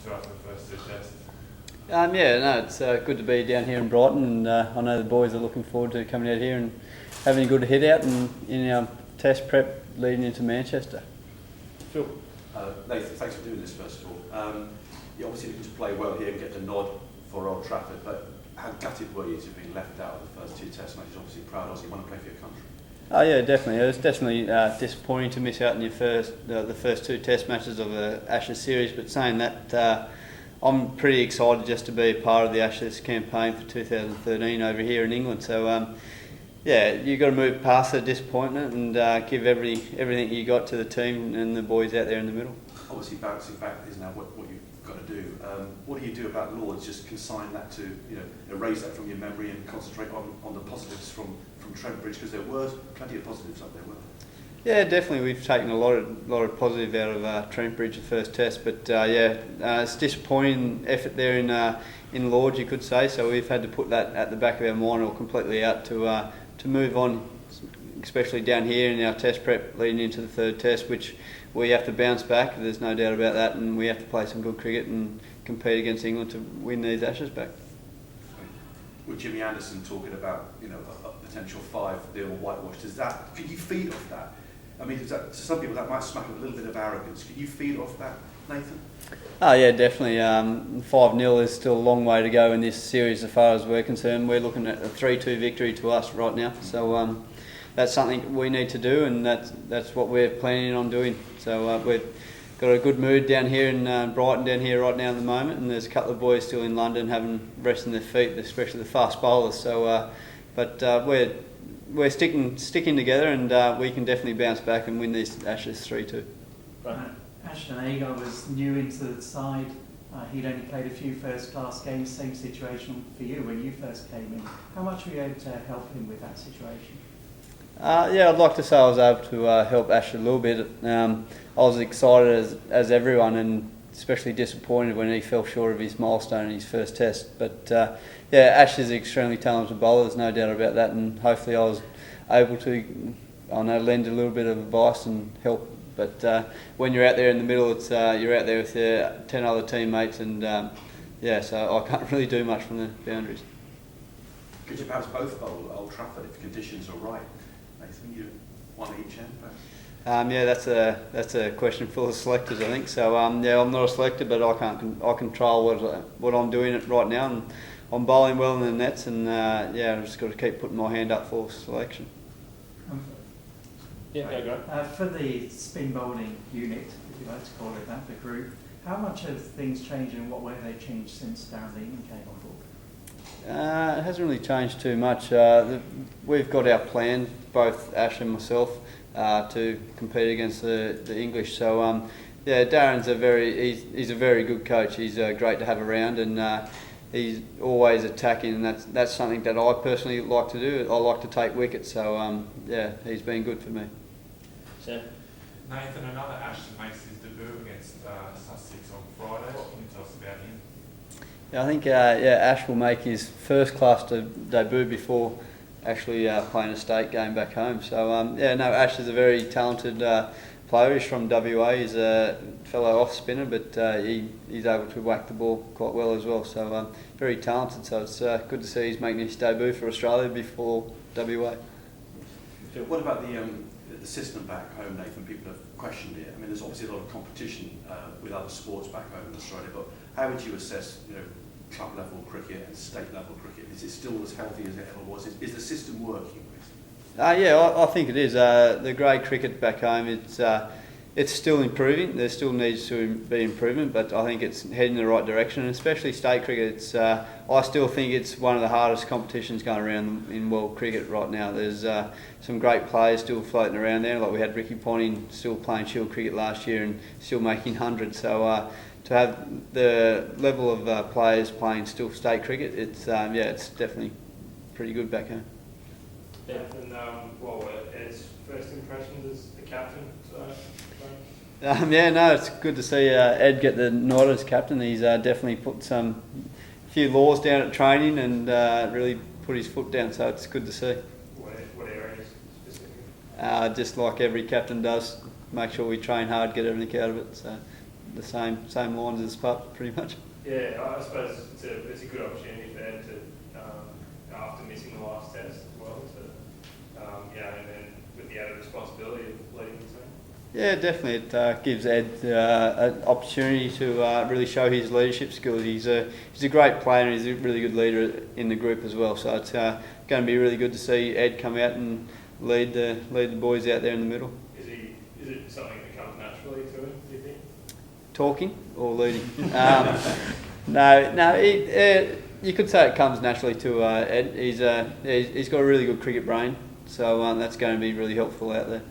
to after the first two tests? Yeah, no, it's good to be down here in Brighton, and I know the boys are looking forward to coming out here and having a good hit out and in our test prep leading into Manchester. Phil? Nathan, thanks for doing this first of all. You're obviously looking to play well here and get the nod for Old Trafford, but how gutted were you to be left out of the first two test matches? Obviously proud Aussie, you want to play for your country. Oh yeah, definitely. It was definitely disappointing to miss out on your the first two test matches of the Ashes series, but saying that, I'm pretty excited just to be a part of the Ashes campaign for 2013 over here in England. So yeah, you've got to move past the disappointment and give everything you got to the team and the boys out there in the middle. Obviously bouncing back is now what you've got to do. What do you do about Lords? Just consign that to, erase that from your memory and concentrate on the positives from Trent Bridge, because there were plenty of positives up there, weren't there? Yeah, definitely. We've taken a lot of positive out of Trent Bridge the first test, but it's disappointing effort there in Lords, you could say. So we've had to put that at the back of our mind or completely out to move on, especially down here in our test prep leading into the third test, which we have to bounce back. There's no doubt about that, and we have to play some good cricket and compete against England to win these Ashes back. With Jimmy Anderson talking about a potential 5-0 whitewash, could you feed off that? I mean, to some people that might smack of a little bit of arrogance. Could you feed off that, Nathan? Oh yeah, definitely. 5-0 is still a long way to go in this series as far as we're concerned. We're looking at a 3-2 victory to us right now. So that's something we need to do, and that's what we're planning on doing. So we've got a good mood down here in Brighton down here right now at the moment, and there's a couple of boys still in London having resting their feet, especially the fast bowlers. So, but we're sticking together, and we can definitely bounce back and win these Ashes 3-2. Ashton Agar was new into the side. He'd only played a few first-class games. Same situation for you when you first came in. How much were you able to help him with that situation? Yeah, I'd like to say I was able to help Ash a little bit. I was excited as everyone, and especially disappointed when he fell short of his milestone in his first test. But yeah, Ash is an extremely talented bowler, there's no doubt about that, and hopefully I was able to, lend a little bit of advice and help. But when you're out there in the middle, it's you're out there with 10 other teammates, and yeah, so I can't really do much from the boundaries. Could you perhaps both bowl at Old Trafford if conditions are right? Nathan, you one at each end, perhaps? Yeah, that's a question for the selectors, I think. So yeah, I'm not a selector, but I control what I'm doing right now, and I'm bowling well in the nets, and yeah, I've just got to keep putting my hand up for selection. Yeah, go. For the spin bowling unit, if you like to call it that, the group, how much have things changed and what way have they changed since Darren Lyon came on board? It hasn't really changed too much. We've got our plan, both Ash and myself, to compete against the English. So yeah, Darren's he's a very good coach. He's great to have around, and he's always attacking, and that's something that I personally like to do. I like to take wickets, so yeah, he's been good for me. Sam? Nathan, another Ashton makes his debut against Sussex on Friday. What can you tell us about him? Yeah, I think Ash will make his first class debut before actually playing a state game back home. So yeah, no, Ash is a very talented player. He's from WA. He's a fellow off spinner, but he's able to whack the ball quite well as well. So very talented. So it's good to see he's making his debut for Australia before WA. What about the system back home, Nathan? People have questioned it. I mean, there's obviously a lot of competition with other sports back home in Australia, but how would you assess, club level cricket and state level cricket? Is it still as healthy as it ever was? Is the system working? Yeah, I think it is. The grade cricket back home, it's still improving. There still needs to be improvement, but I think it's heading in the right direction. And especially state cricket, I still think it's one of the hardest competitions going around in world cricket right now. There's some great players still floating around there. Like we had Ricky Ponting still playing Shield cricket last year and still making hundreds. So to have the level of players playing still state cricket, it's definitely pretty good back home. Yeah, and what were Ed's first impressions as the captain? Yeah, no, it's good to see Ed get the nod as captain. He's definitely put a few laws down at training and really put his foot down, so it's good to see. What areas specifically? Just like every captain does, make sure we train hard, get everything out of it. So the same lines as Pup, pretty much. Yeah, I suppose it's a good opportunity for Ed to, after missing the last test as well, to, and then with the added responsibility of leading the team. Yeah, definitely. It gives Ed an opportunity to really show his leadership skills. He's a great player and he's a really good leader in the group as well. So it's going to be really good to see Ed come out and lead the boys out there in the middle. Is it something that comes naturally to him, do you think? Talking or leading? No. You could say it comes naturally to Ed. He's got a really good cricket brain, so that's going to be really helpful out there.